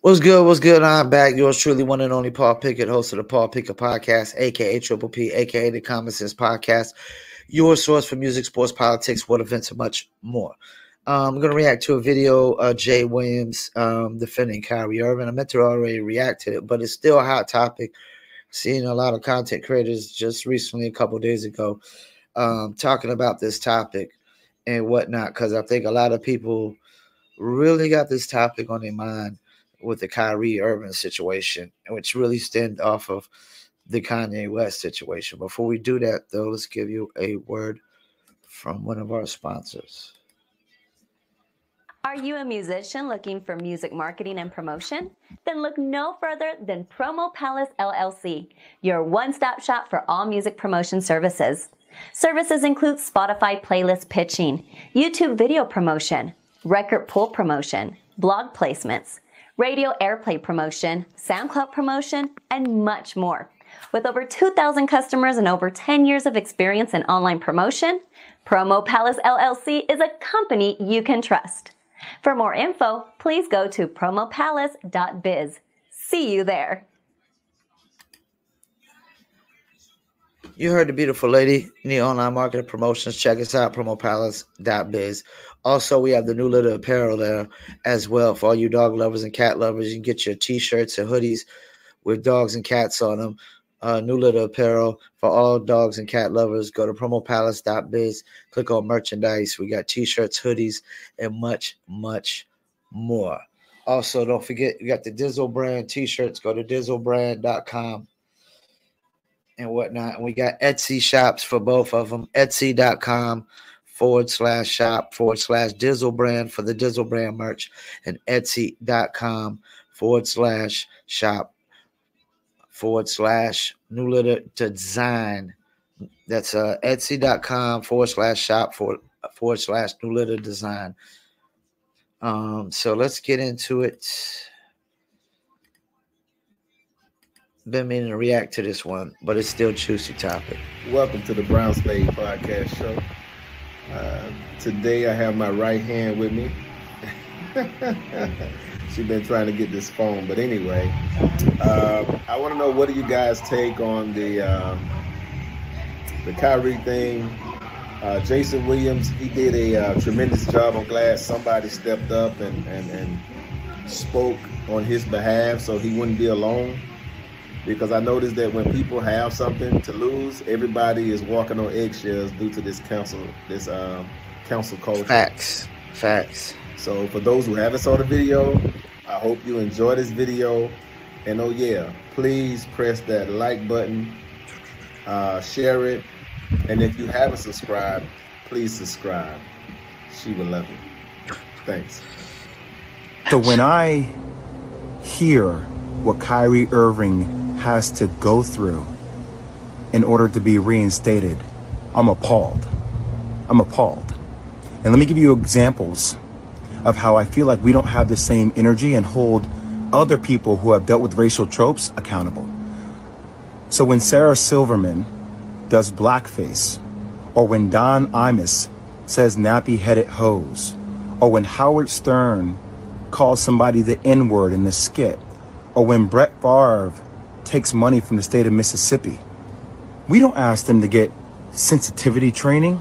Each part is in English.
What's good? What's good? I'm back. Yours truly, one and only Paul Pickett, host of the Paul Pickett Podcast, aka Triple P, aka the Common Sense Podcast, your source for music, sports, politics, world events, and much more. I'm going to react to a video of Jay Williams defending Kyrie Irving. I meant to already react to it, but it's still a hot topic. Seeing a lot of content creators just recently, a couple of days ago, talking about this topic and whatnot, because I think a lot of people really got this topic on their mind with the Kyrie Irving situation, which really stemmed off of the Kanye West situation. Before we do that, though, let's give you a word from one of our sponsors. Are you a musician looking for music marketing and promotion? Then look no further than Promo Palace LLC, your one-stop shop for all music promotion services. Services include Spotify playlist pitching, YouTube video promotion, record pool promotion, blog placements, radio airplay promotion, SoundCloud promotion, and much more. With over 2,000 customers and over 10 years of experience in online promotion, Promo Palace LLC is a company you can trust. For more info, please go to promopalace.biz. See you there. You heard the beautiful lady, Need Online Marketing Promotions. Check us out, promopalace.biz. Also, we have the New Litter apparel there as well for all you dog lovers and cat lovers. You can get your t-shirts and hoodies with dogs and cats on them. New Litter apparel for all dogs and cat lovers. Go to promopalace.biz. Click on merchandise. We got t-shirts, hoodies, and much, much more. Also, don't forget, you got the Dizzle brand t-shirts. Go to dizzlebrand.com. and whatnot. And we got Etsy shops for both of them. Etsy.com/shop/Dizzle brand for the Dizzle brand merch, and Etsy.com/shop/New Litter Design. That's Etsy.com/shop/New Litter Design. So let's get into it. Been meaning to react to this one, but it's still a juicy topic. Welcome to the Brown Spade Podcast Show. Today I have my right hand with me. She's been trying to get this phone, but anyway, I want to know, what do you guys take on the Kyrie thing? Jason Williams, he did a tremendous job. I'm glad somebody stepped up and spoke on his behalf so he wouldn't be alone. Because I noticed that when people have something to lose, everybody is walking on eggshells due to this council culture. Facts. So for those who haven't saw the video, I hope you enjoy this video. And oh yeah, please press that like button, share it. And if you haven't subscribed, please subscribe. She will love you. Thanks. So when I hear what Kyrie Irving has to go through in order to be reinstated, I'm appalled. And let me give you examples of how I feel like we don't have the same energy and hold other people who have dealt with racial tropes accountable. So when Sarah Silverman does blackface, or when Don Imus says nappy-headed hose, or when Howard Stern calls somebody the N-word in the skit, or when Brett Favre takes money from the state of Mississippi, we don't ask them to get sensitivity training.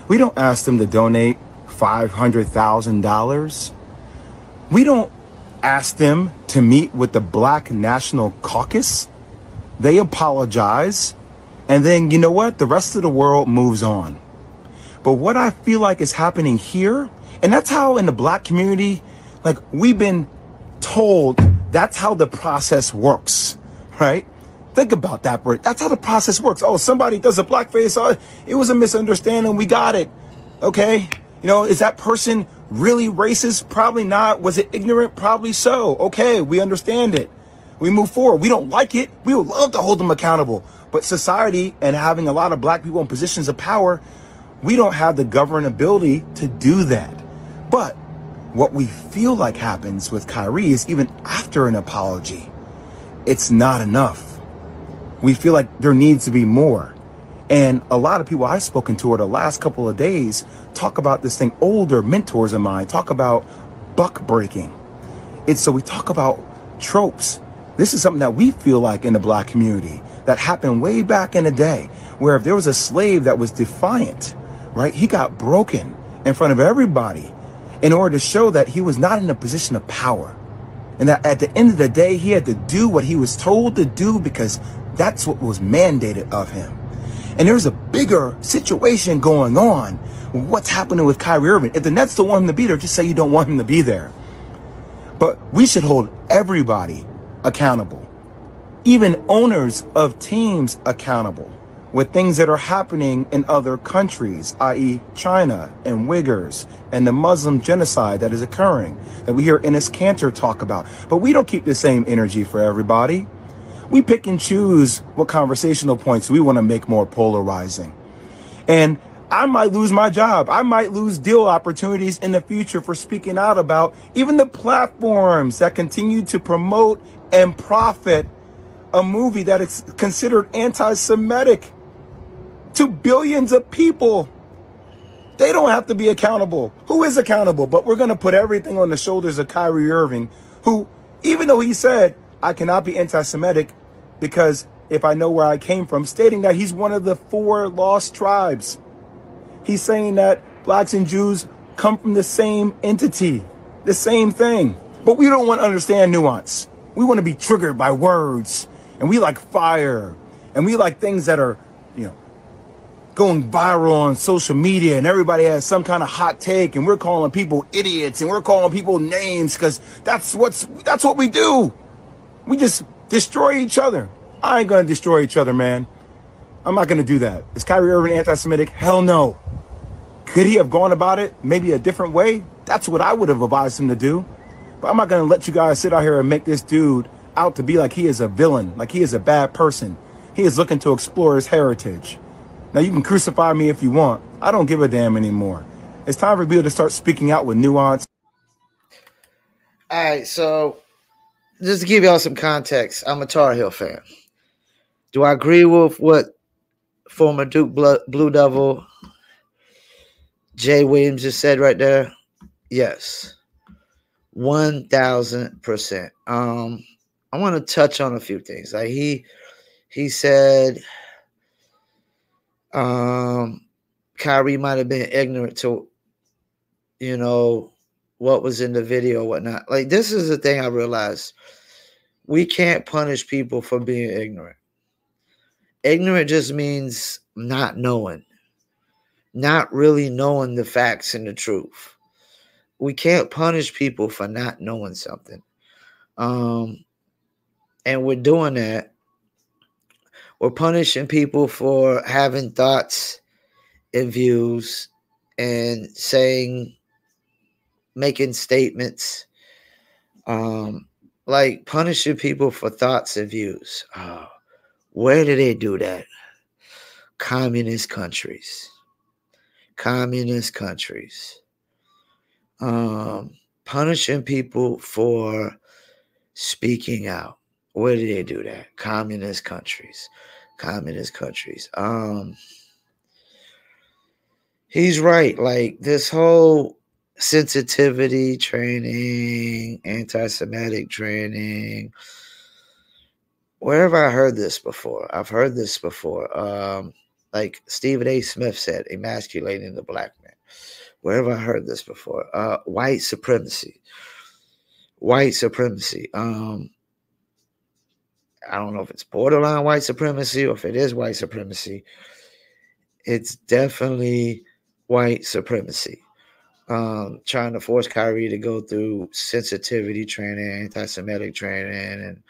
We don't ask them to donate $500,000. We don't ask them to meet with the Black National Caucus. They apologize, and then, you know what? The rest of the world moves on. But what I feel like is happening here, and that's how in the Black community, like, we've been told that's how the process works, right? Think about that, Bert. That's how the process works. Oh, somebody does a blackface. Oh, it was a misunderstanding. We got it. Okay. You know, is that person really racist? Probably not. Was it ignorant? Probably so. Okay. We understand it. We move forward. We don't like it. We would love to hold them accountable. But society, and having a lot of Black people in positions of power, we don't have the governability to do that. But what we feel like happens with Kyrie is, even after an apology, it's not enough. We feel like there needs to be more. And a lot of people I've spoken to over the last couple of days talk about this thing. Older mentors of mine talk about buck breaking. So we talk about tropes. This is something that we feel like in the black community that happened way back in the day, where if there was a slave that was defiant, right, he got broken in front of everybody in order to show that he was not in a position of power. And that at the end of the day, he had to do what he was told to do because that's what was mandated of him. And there's a bigger situation going on. What's happening with Kyrie Irving? If the Nets don't want him to be there, just say you don't want him to be there. But we should hold everybody accountable, even owners of teams accountable, with things that are happening in other countries, i.e. China and Uyghurs and the Muslim genocide that is occurring, that we hear Enes Kanter talk about. But we don't keep the same energy for everybody. We pick and choose what conversational points we want to make more polarizing. And I might lose my job. I might lose deal opportunities in the future for speaking out about even the platforms that continue to promote and profit a movie that is considered anti-Semitic to billions of people. They don't have to be accountable. Who is accountable? But we're going to put everything on the shoulders of Kyrie Irving, who, even though he said, I cannot be anti-Semitic because if I know where I came from, stating that he's one of the 4 lost tribes. He's saying that blacks and Jews come from the same entity, the same thing. But we don't want to understand nuance. We want to be triggered by words, and we like fire, and we like things that are, going viral on social media, and everybody has some kind of hot take, and we're calling people idiots, and we're calling people names because that's what we do. We just destroy each other. I ain't gonna destroy each other, man. I'm not gonna do that. Is Kyrie Irving anti-Semitic? Hell no. Could he have gone about it maybe a different way? That's what I would have advised him to do. But I'm not gonna let you guys sit out here and make this dude out to be like he is a villain, like he is a bad person. He is looking to explore his heritage. Now, you can crucify me if you want. I don't give a damn anymore. It's time for people to start speaking out with nuance. All right, so just to give y'all some context, I'm a Tar Heel fan. Do I agree with what former Duke Blue Devil Jay Williams just said right there? Yes, 1,000%. I want to touch on a few things. Like he said, Kyrie might have been ignorant to, what was in the video, whatnot. Like, this is the thing I realized. We can't punish people for being ignorant. Ignorant just means not knowing, not really knowing the facts and the truth. We can't punish people for not knowing something. And we're doing that. We're punishing people for having thoughts and views and making statements, like punishing people for thoughts and views. Where do they do that? Communist countries. Punishing people for speaking out. Where do they do that? Communist countries. He's right. Like, this whole sensitivity training, anti-Semitic training. Where have I heard this before? I've heard this before. Like Stephen A. Smith said, emasculating the black man. Where have I heard this before? White supremacy. I don't know if it's borderline white supremacy or if it is white supremacy. It's definitely white supremacy. Trying to force Kyrie to go through sensitivity training, anti-Semitic training, and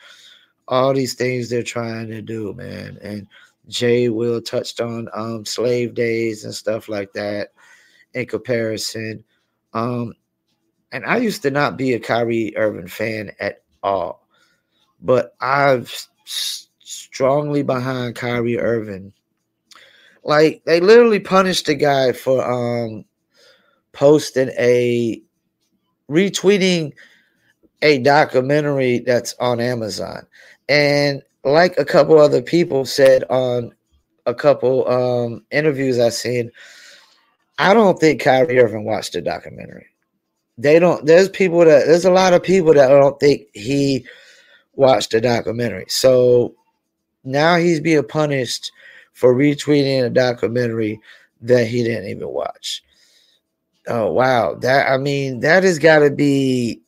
all these things they're trying to do, man. And Jay Will touched on slave days and stuff like that in comparison. And I used to not be a Kyrie Irving fan at all, but I've strongly behind Kyrie Irving. Like, they literally punished the guy for retweeting a documentary that's on Amazon. And like a couple other people said on a couple interviews I've seen, I don't think Kyrie Irving watched the documentary. there's a lot of people that don't think he watched the documentary. So now he's being punished for retweeting a documentary that he didn't even watch. Oh wow. That has got to be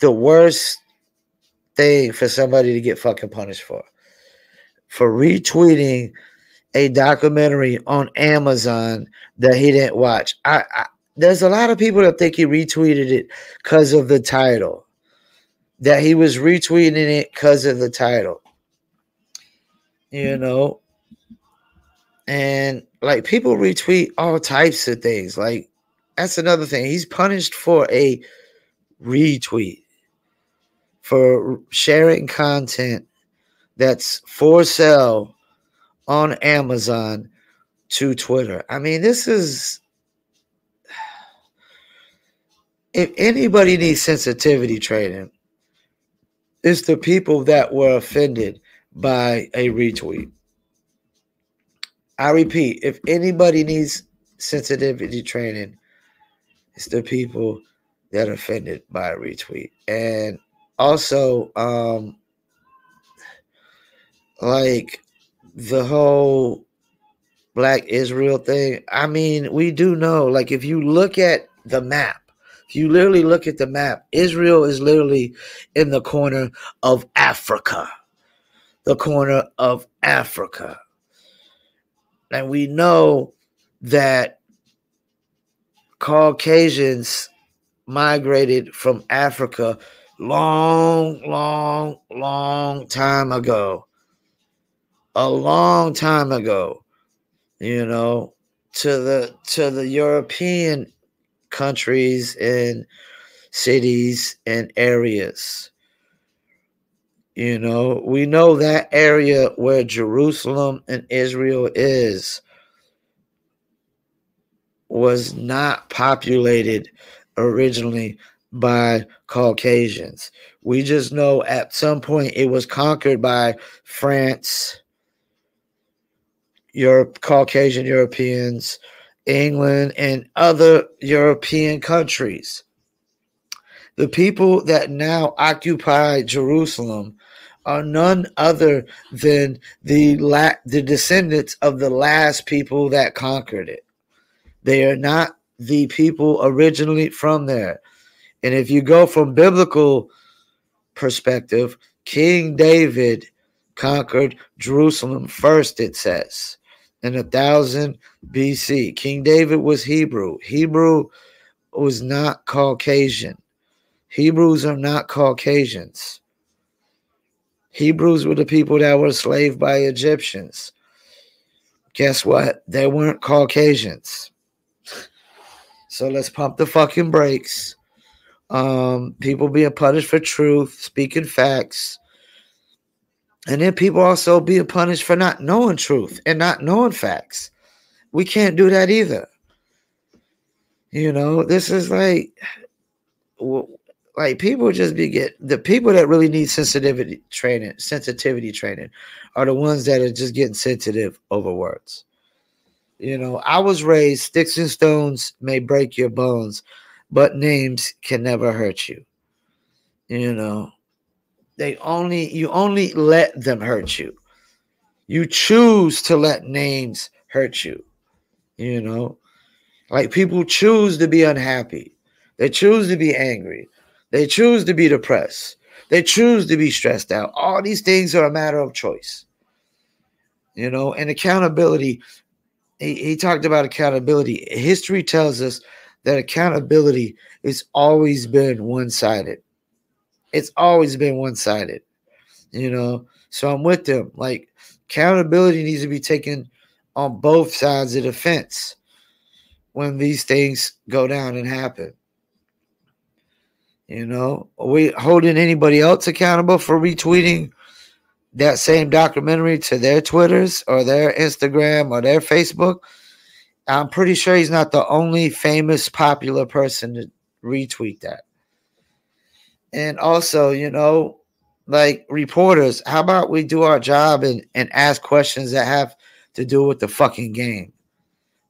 the worst thing for somebody to get fucking punished for retweeting a documentary on Amazon that he didn't watch. There's a lot of people that think he retweeted it because of the title. That he was retweeting it because of the title. You know? And like people retweet all types of things. Like that's another thing. He's punished for a retweet. For sharing content that's for sale on Amazon to Twitter. I mean, this is, if anybody needs sensitivity training, it's the people that were offended by a retweet. I repeat, if anybody needs sensitivity training, it's the people that are offended by a retweet. And also, like the whole Black Israel thing. I mean, we do know, like, if you look at the map, if you literally look at the map, Israel is literally in the corner of Africa. The corner of Africa. And we know that Caucasians migrated from Africa long time ago. A long time ago, you know, to the European countries and cities and areas. You know, we know that area where Jerusalem and Israel was not populated originally by Caucasians. We just know at some point it was conquered by France, Caucasian Europeans, England, and other European countries. The people that now occupy Jerusalem are none other than the descendants of the last people that conquered it. They are not the people originally from there. And if you go from biblical perspective, King David conquered Jerusalem first, it says, in 1000 BC. King David was Hebrew. Hebrew was not Caucasian. Hebrews are not Caucasians. Hebrews were the people that were enslaved by Egyptians. Guess what? They weren't Caucasians. So let's pump the fucking brakes. People being punished for truth, speaking facts. And then people also being punished for not knowing truth and not knowing facts. We can't do that either. You know, this is like people just the people that really need sensitivity training are the ones that are just getting sensitive over words. You know, I was raised, sticks and stones may break your bones, but names can never hurt you. You know, you only let them hurt you. You choose to let names hurt you. You know, like people choose to be unhappy. They choose to be angry. They choose to be depressed. They choose to be stressed out. All these things are a matter of choice. You know, and accountability. He talked about accountability. History tells us that accountability has always been one-sided. It's always been one-sided. You know, so I'm with them. Like, accountability needs to be taken on both sides of the fence when these things go down and happen. You know, are we holding anybody else accountable for retweeting that same documentary to their Twitters or their Instagram or their Facebook? I'm pretty sure he's not the only famous, popular person to retweet that. And also, you know, like reporters, how about we do our job and ask questions that have to do with the fucking game?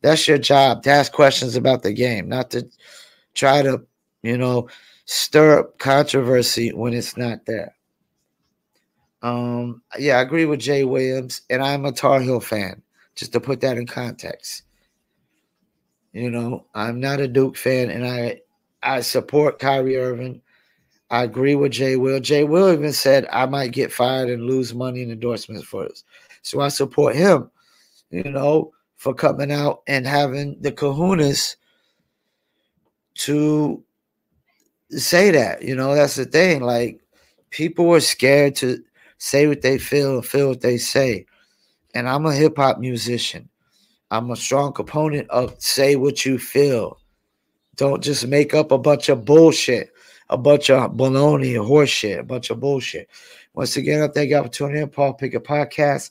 That's your job, to ask questions about the game, not to try to, stir up controversy when it's not there. Yeah, I agree with Jay Williams, and I'm a Tar Heel fan, just to put that in context. I'm not a Duke fan, and I support Kyrie Irving. I agree with Jay Will. Jay Will even said I might get fired and lose money in endorsements for this. So I support him, for coming out and having the kahunas to say that. That's the thing. Like, people are scared to say what they feel and feel what they say. And I'm a hip hop musician. I'm a strong component of say what you feel. Don't just make up a bunch of bullshit, a bunch of baloney and horse shit, a bunch of bullshit. Once again, I thank y'all for tuning in. Paul Pickett Podcast.